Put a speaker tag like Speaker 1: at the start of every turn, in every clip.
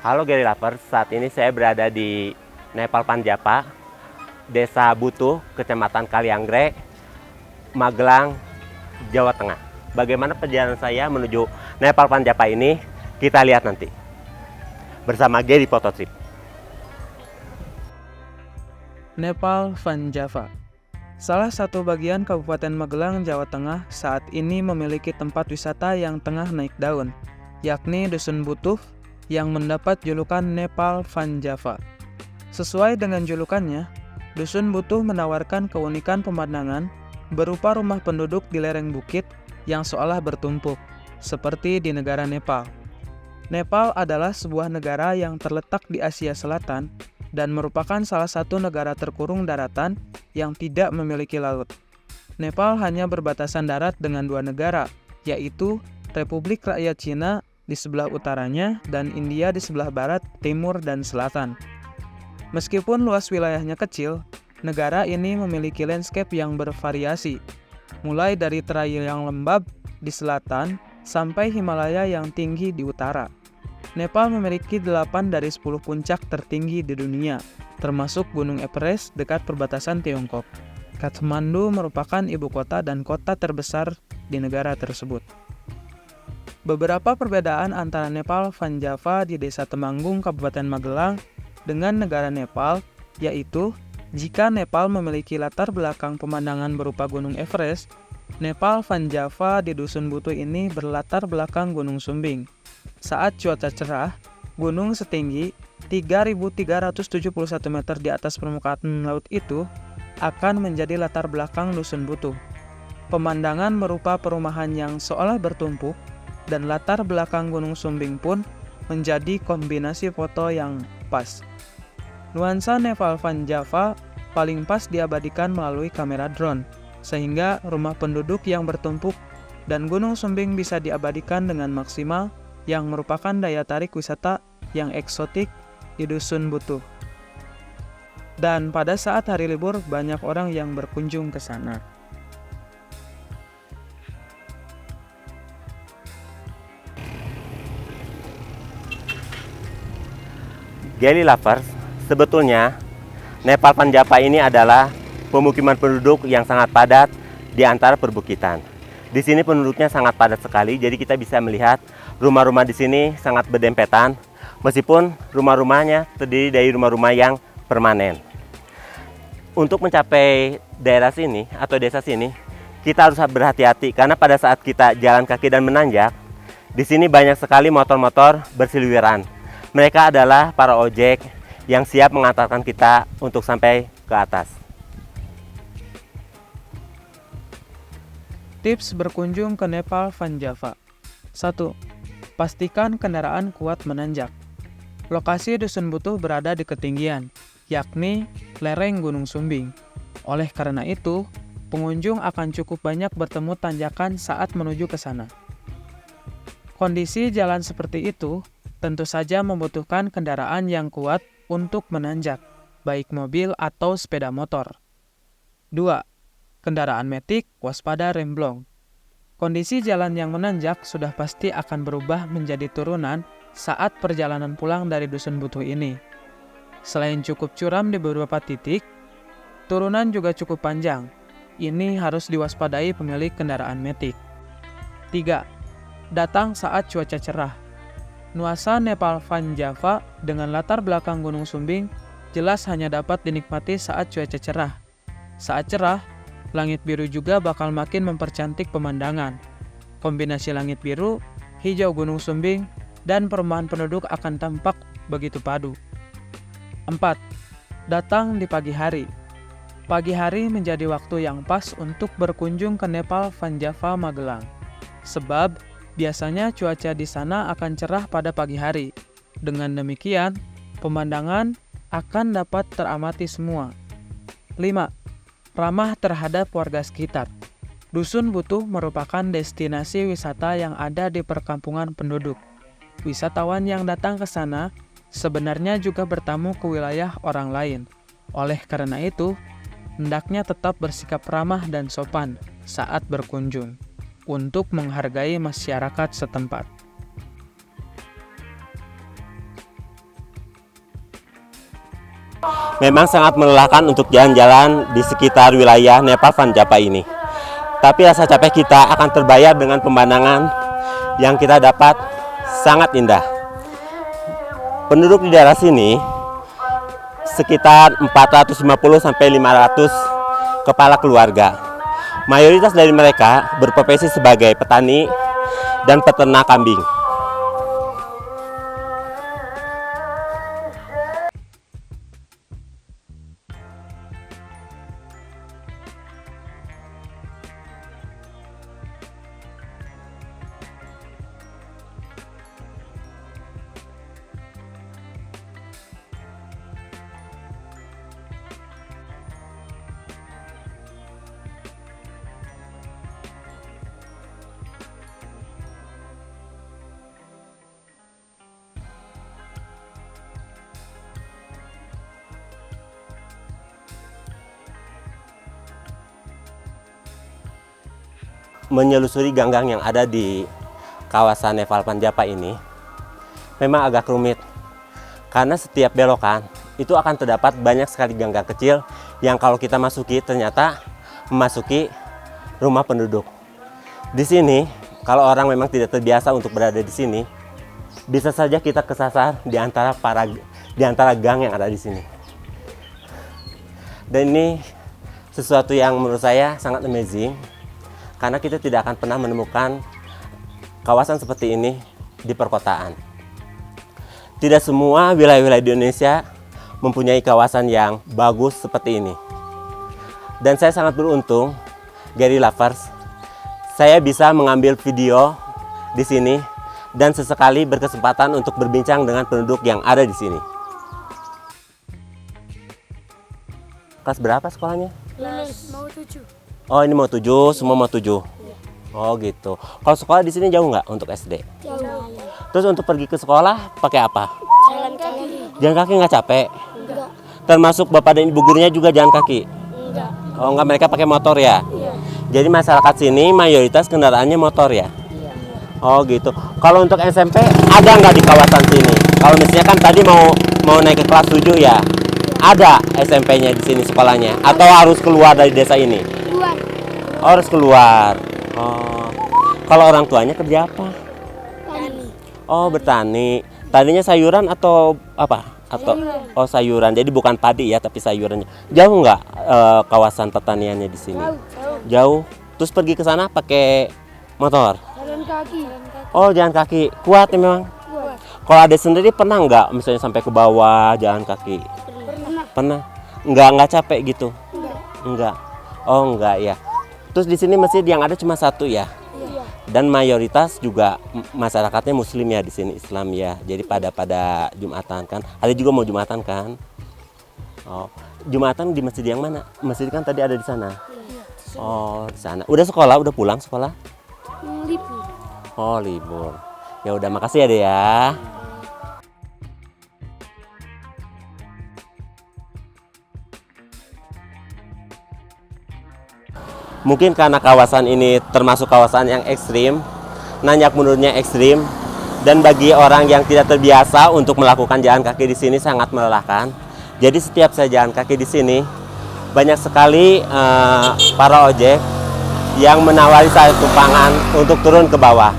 Speaker 1: Halo Gary Lovers, saat ini saya berada di Nepal Panjapa, Desa Butuh, Kecamatan Kalianggrek, Magelang, Jawa Tengah. Bagaimana perjalanan saya menuju Nepal Panjapa ini? Kita lihat nanti bersama Gary Fototrip.
Speaker 2: Nepal Panjapa, salah satu bagian Kabupaten Magelang, Jawa Tengah, saat ini memiliki tempat wisata yang tengah naik daun, yakni Dusun Butuh yang mendapat julukan Nepal Panjapa. Sesuai dengan julukannya, Dusun Butuh menawarkan keunikan pemandangan berupa rumah penduduk di lereng bukit yang seolah bertumpuk, seperti di negara Nepal. Nepal adalah sebuah negara yang terletak di Asia Selatan dan merupakan salah satu negara terkurung daratan yang tidak memiliki laut. Nepal hanya berbatasan darat dengan dua negara, yaitu Republik Rakyat Cina di sebelah utaranya dan India di sebelah barat, timur, dan selatan. Meskipun luas wilayahnya kecil, negara ini memiliki landscape yang bervariasi, mulai dari teratai yang lembab di selatan sampai Himalaya yang tinggi di utara. Nepal memiliki 8 dari 10 puncak tertinggi di dunia, termasuk Gunung Everest dekat perbatasan Tiongkok. Kathmandu merupakan ibu kota dan kota terbesar di negara tersebut. Beberapa perbedaan antara Nepal Panjapa di Desa Temanggung, Kabupaten Magelang dengan negara Nepal, yaitu jika Nepal memiliki latar belakang pemandangan berupa Gunung Everest, Nepal Panjapa di Dusun Butuh ini berlatar belakang Gunung Sumbing. Saat cuaca cerah, gunung setinggi 3.371 meter di atas permukaan laut itu akan menjadi latar belakang Dusun Butuh. Pemandangan berupa perumahan yang seolah bertumpuk dan latar belakang Gunung Sumbing pun menjadi kombinasi foto yang pas. Nuansa Nepal Panjapa paling pas diabadikan melalui kamera drone, sehingga rumah penduduk yang bertumpuk dan Gunung Sumbing bisa diabadikan dengan maksimal, yang merupakan daya tarik wisata yang eksotik di Dusun Butuh. Dan pada saat hari libur, banyak orang yang berkunjung ke sana.
Speaker 1: Gary Lovers, sebetulnya Nepal Panjapa ini adalah pemukiman penduduk yang sangat padat di antara perbukitan. Di sini penduduknya sangat padat sekali, jadi kita bisa melihat rumah-rumah di sini sangat berdempetan, meskipun rumah-rumahnya terdiri dari rumah-rumah yang permanen. Untuk mencapai daerah sini atau desa sini, kita harus berhati-hati karena pada saat kita jalan kaki dan menanjak, di sini banyak sekali motor-motor bersiliweran. Mereka adalah para ojek yang siap mengantarkan kita untuk sampai ke atas.
Speaker 2: Tips berkunjung ke Nepal Panjapa. 1. Pastikan kendaraan kuat menanjak. Lokasi Dusun Butuh berada di ketinggian, yakni lereng Gunung Sumbing. Oleh karena itu, pengunjung akan cukup banyak bertemu tanjakan saat menuju ke sana. Kondisi jalan seperti itu tentu saja membutuhkan kendaraan yang kuat untuk menanjak, baik mobil atau sepeda motor. 2. Kendaraan metik, waspada remblong. Kondisi jalan yang menanjak sudah pasti akan berubah menjadi turunan saat perjalanan pulang dari Dusun Butuh ini. Selain cukup curam di beberapa titik, turunan juga cukup panjang. Ini harus diwaspadai pemilik kendaraan metik. 3. Datang saat cuaca cerah. Nuansa Nepal Panjapa dengan latar belakang Gunung Sumbing jelas hanya dapat dinikmati saat cuaca cerah. Saat cerah, langit biru juga bakal makin mempercantik pemandangan. Kombinasi langit biru, hijau Gunung Sumbing, dan perumahan penduduk akan tampak begitu padu. 4. Datang di pagi hari. Pagi hari menjadi waktu yang pas untuk berkunjung ke Nepal Panjapa Magelang. Sebab biasanya cuaca di sana akan cerah pada pagi hari. Dengan demikian, pemandangan akan dapat teramati semua. 5. Ramah terhadap warga sekitar. Dusun Butuh merupakan destinasi wisata yang ada di perkampungan penduduk. Wisatawan yang datang ke sana sebenarnya juga bertamu ke wilayah orang lain. Oleh karena itu, hendaknya tetap bersikap ramah dan sopan saat berkunjung untuk menghargai masyarakat setempat.
Speaker 1: Memang sangat melelahkan untuk jalan-jalan di sekitar wilayah Nepal Van Java ini. Tapi rasa capek kita akan terbayar dengan pemandangan yang kita dapat sangat indah. Penduduk di daerah sini sekitar 450 sampai 500 kepala keluarga. Mayoritas dari mereka berprofesi sebagai petani dan peternak kambing. Menyelusuri gang-gang yang ada di kawasan Nepal Van Java ini memang agak rumit karena setiap belokan itu akan terdapat banyak sekali gang-gang kecil yang kalau kita masuki ternyata memasuki rumah penduduk. Di sini kalau orang memang tidak terbiasa untuk berada di sini, bisa saja kita kesasar di antara gang yang ada di sini. Dan ini sesuatu yang menurut saya sangat amazing. Karena kita tidak akan pernah menemukan kawasan seperti ini di perkotaan. Tidak semua wilayah-wilayah di Indonesia mempunyai kawasan yang bagus seperti ini. Dan saya sangat beruntung, Gary Lovers, saya bisa mengambil video di sini dan sesekali berkesempatan untuk berbincang dengan penduduk yang ada di sini. Kelas berapa sekolahnya?
Speaker 3: Kelas mau 7.
Speaker 1: Oh, ini mau 7, semua mau 7. Oh gitu. Kalau sekolah di sini jauh nggak untuk SD?
Speaker 3: Jauh.
Speaker 1: Terus untuk pergi ke sekolah pakai apa?
Speaker 3: Jalan kaki.
Speaker 1: Jalan kaki nggak capek?
Speaker 3: Enggak.
Speaker 1: Termasuk bapak dan ibu gurunya juga jalan kaki?
Speaker 3: Enggak.
Speaker 1: Oh nggak, mereka pakai motor ya?
Speaker 3: Iya.
Speaker 1: Jadi masyarakat sini mayoritas kendaraannya motor ya?
Speaker 3: Iya.
Speaker 1: Oh gitu. Kalau untuk SMP ada nggak di kawasan sini? Kalau misalnya kan tadi mau naik ke kelas 7 ya? Ada SMP-nya di sini sekolahnya? Atau harus keluar dari desa ini?
Speaker 3: Keluar.
Speaker 1: Oh, harus keluar. Oh. Kalau orang tuanya kerja apa?
Speaker 3: Tani.
Speaker 1: Oh, bertani. Taninya sayuran atau apa? Atau oh sayuran. Jadi bukan padi ya, tapi sayurannya. Jauh nggak kawasan pertaniannya di sini? Jauh. Terus pergi ke sana pakai motor?
Speaker 3: Jalan kaki.
Speaker 1: Oh, jalan kaki. Kuat ya memang.
Speaker 3: Kuat.
Speaker 1: Kalau ada sendiri pernah nggak misalnya sampai ke bawah jalan kaki?
Speaker 3: Pernah.
Speaker 1: Pernah. Nggak capek gitu?
Speaker 3: Enggak.
Speaker 1: Enggak. Oh, enggak ya. Terus di sini masjid yang ada cuma satu ya?
Speaker 3: Iya.
Speaker 1: Dan mayoritas juga masyarakatnya muslim ya di sini, Islam ya. Jadi pada Jumatan kan. Ada juga mau Jumatan kan? Oh, Jumatan di masjid yang mana? Masjid kan tadi ada di sana.
Speaker 3: Iya.
Speaker 1: Oh, di sana. Udah sekolah, udah pulang sekolah?
Speaker 3: Libur.
Speaker 1: Oh, libur. Ya udah, makasih ya Dek ya. Mungkin karena kawasan ini termasuk kawasan yang ekstrim, nanjak mundurnya ekstrim, dan bagi orang yang tidak terbiasa untuk melakukan jalan kaki di sini sangat melelahkan. Jadi setiap saya jalan kaki di sini, banyak sekali para ojek yang menawari saya tumpangan untuk turun ke bawah.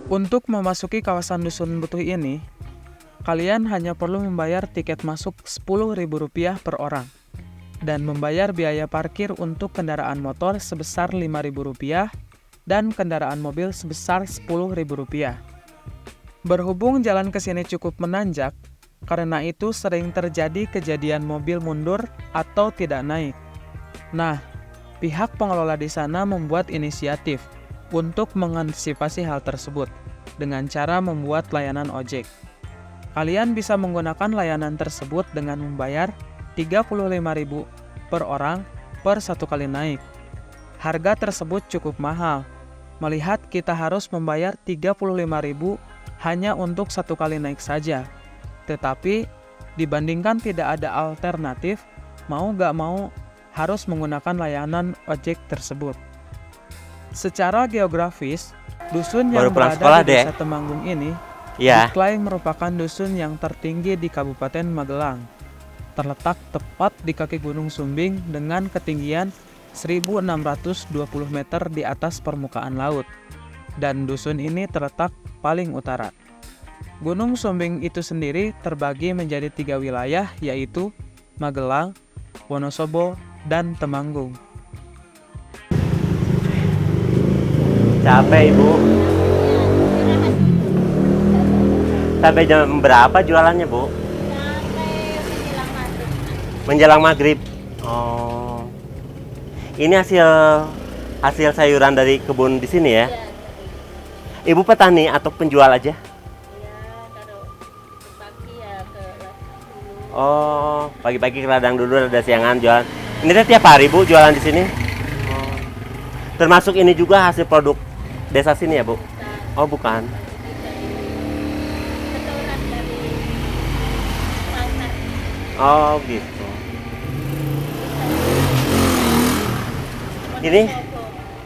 Speaker 2: Untuk memasuki kawasan Dusun Butuh ini, kalian hanya perlu membayar tiket masuk Rp10.000 per orang dan membayar biaya parkir untuk kendaraan motor sebesar Rp5.000 dan kendaraan mobil sebesar Rp10.000. Berhubung jalan ke sini cukup menanjak, karena itu sering terjadi kejadian mobil mundur atau tidak naik. Nah, pihak pengelola di sana membuat inisiatif untuk mengantisipasi hal tersebut dengan cara membuat layanan ojek. Kalian bisa menggunakan layanan tersebut dengan membayar Rp35.000 per orang per satu kali naik. Harga tersebut cukup mahal, melihat kita harus membayar Rp35.000 hanya untuk satu kali naik saja. Tetapi, dibandingkan tidak ada alternatif, mau gak mau harus menggunakan layanan ojek tersebut. Secara geografis, dusun yang
Speaker 1: Baru pulang
Speaker 2: berada
Speaker 1: sekolah,
Speaker 2: di Desa
Speaker 1: Dek.
Speaker 2: Temanggung ini
Speaker 1: Ya,
Speaker 2: Diklai merupakan dusun yang tertinggi di Kabupaten Magelang. Terletak tepat di kaki Gunung Sumbing dengan ketinggian 1.620 meter di atas permukaan laut. Dan dusun ini terletak paling utara. Gunung Sumbing itu sendiri terbagi menjadi 3 wilayah, yaitu Magelang, Wonosobo, dan Temanggung.
Speaker 1: capek Ibu. Sampai jam berapa jualannya Bu?
Speaker 4: Sampai menjelang maghrib.
Speaker 1: Menjelang maghrib. Oh, ini hasil sayuran dari kebun di sini ya?
Speaker 4: Ya,
Speaker 1: Ibu petani atau penjual aja?
Speaker 4: ya kalau pagi ya ke ladang dulu.
Speaker 1: Oh, pagi-pagi ke ladang dulu, ada siangan jualan. Ini teh tiap hari Bu jualan di sini? Oh. Termasuk ini juga hasil produk desa sini ya Bu?
Speaker 4: Kita
Speaker 1: Oh bukan.
Speaker 4: setoran dari pasar.
Speaker 1: Oh gitu.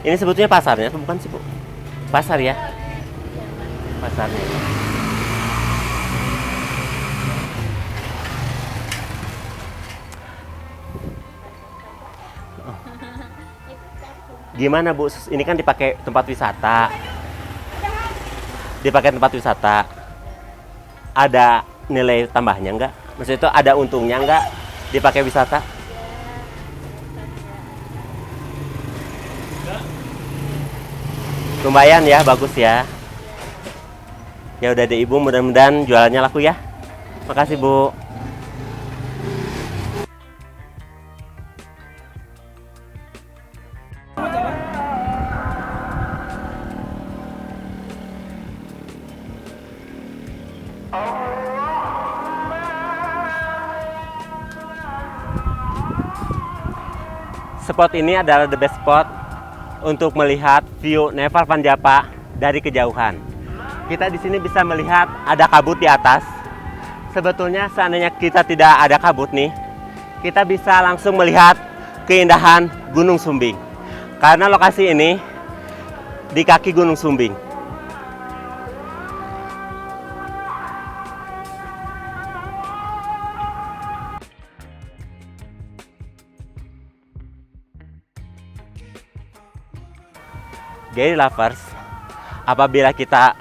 Speaker 1: Ini sebetulnya pasarnya atau bukan sih Bu? Pasar ya? Pasarnya. Gimana Bu? Ini kan dipakai tempat wisata. Dipakai tempat wisata. Ada nilai tambahnya nggak? Maksudnya itu ada untungnya nggak dipakai wisata? Lumayan ya, bagus ya. Ya udah deh Ibu, mudah-mudahan jualannya laku ya. Makasih Bu. Spot ini adalah the best spot untuk melihat view Nepal Van Java dari kejauhan. Kita di sini bisa melihat ada kabut di atas. Sebetulnya seandainya kita tidak ada kabut nih, kita bisa langsung melihat keindahan Gunung Sumbing. Karena lokasi ini di kaki Gunung Sumbing. Jadi lovers, apabila kita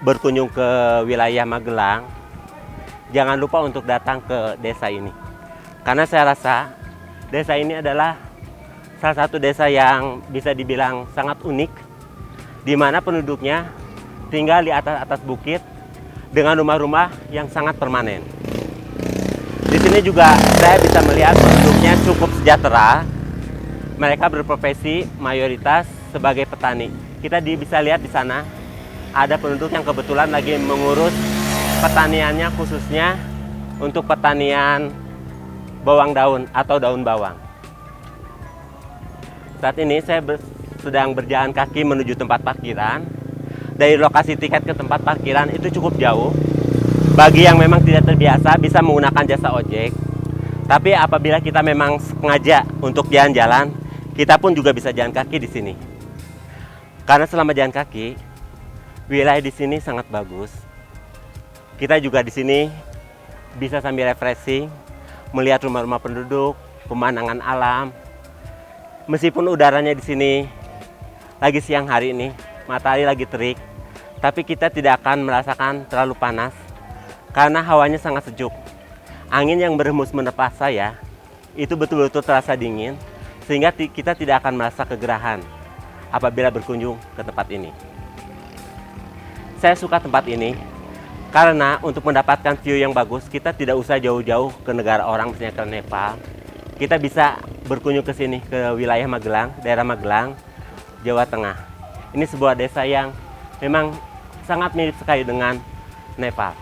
Speaker 1: berkunjung ke wilayah Magelang, jangan lupa untuk datang ke desa ini. Karena saya rasa desa ini adalah salah satu desa yang bisa dibilang sangat unik, di mana penduduknya tinggal di atas bukit dengan rumah-rumah yang sangat permanen. Di sini juga saya bisa melihat penduduknya cukup sejahtera. Mereka berprofesi mayoritas sebagai petani. Kita bisa lihat di sana ada penduduk yang kebetulan lagi mengurus pertaniannya, khususnya untuk pertanian bawang daun atau daun bawang. Saat ini saya sedang berjalan kaki menuju tempat parkiran. Dari lokasi tiket ke tempat parkiran itu cukup jauh. Bagi yang memang tidak terbiasa bisa menggunakan jasa ojek. Tapi apabila kita memang sengaja untuk jalan-jalan, kita pun juga bisa jalan kaki di sini. Karena selama jalan kaki, wilayah di sini sangat bagus. Kita juga di sini bisa sambil refreshing, melihat rumah-rumah penduduk, pemandangan alam. Meskipun udaranya di sini lagi siang hari ini, matahari lagi terik, tapi kita tidak akan merasakan terlalu panas karena hawanya sangat sejuk. Angin yang berhembus menerpa saya itu betul-betul terasa dingin, sehingga kita tidak akan merasa kegerahan apabila berkunjung ke tempat ini. Saya suka tempat ini karena untuk mendapatkan view yang bagus, kita tidak usah jauh-jauh ke negara orang, misalnya ke Nepal. Kita bisa berkunjung ke sini, ke wilayah Magelang, daerah Magelang, Jawa Tengah. Ini sebuah desa yang memang sangat mirip sekali dengan Nepal.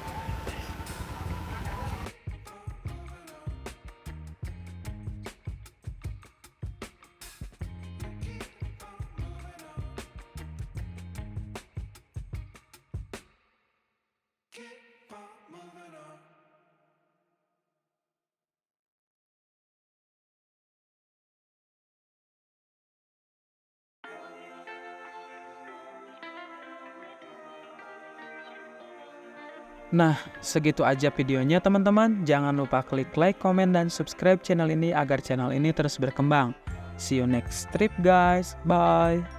Speaker 2: Nah, segitu aja videonya teman-teman. Jangan lupa klik like, komen, dan subscribe channel ini agar channel ini terus berkembang. See you next trip guys. Bye.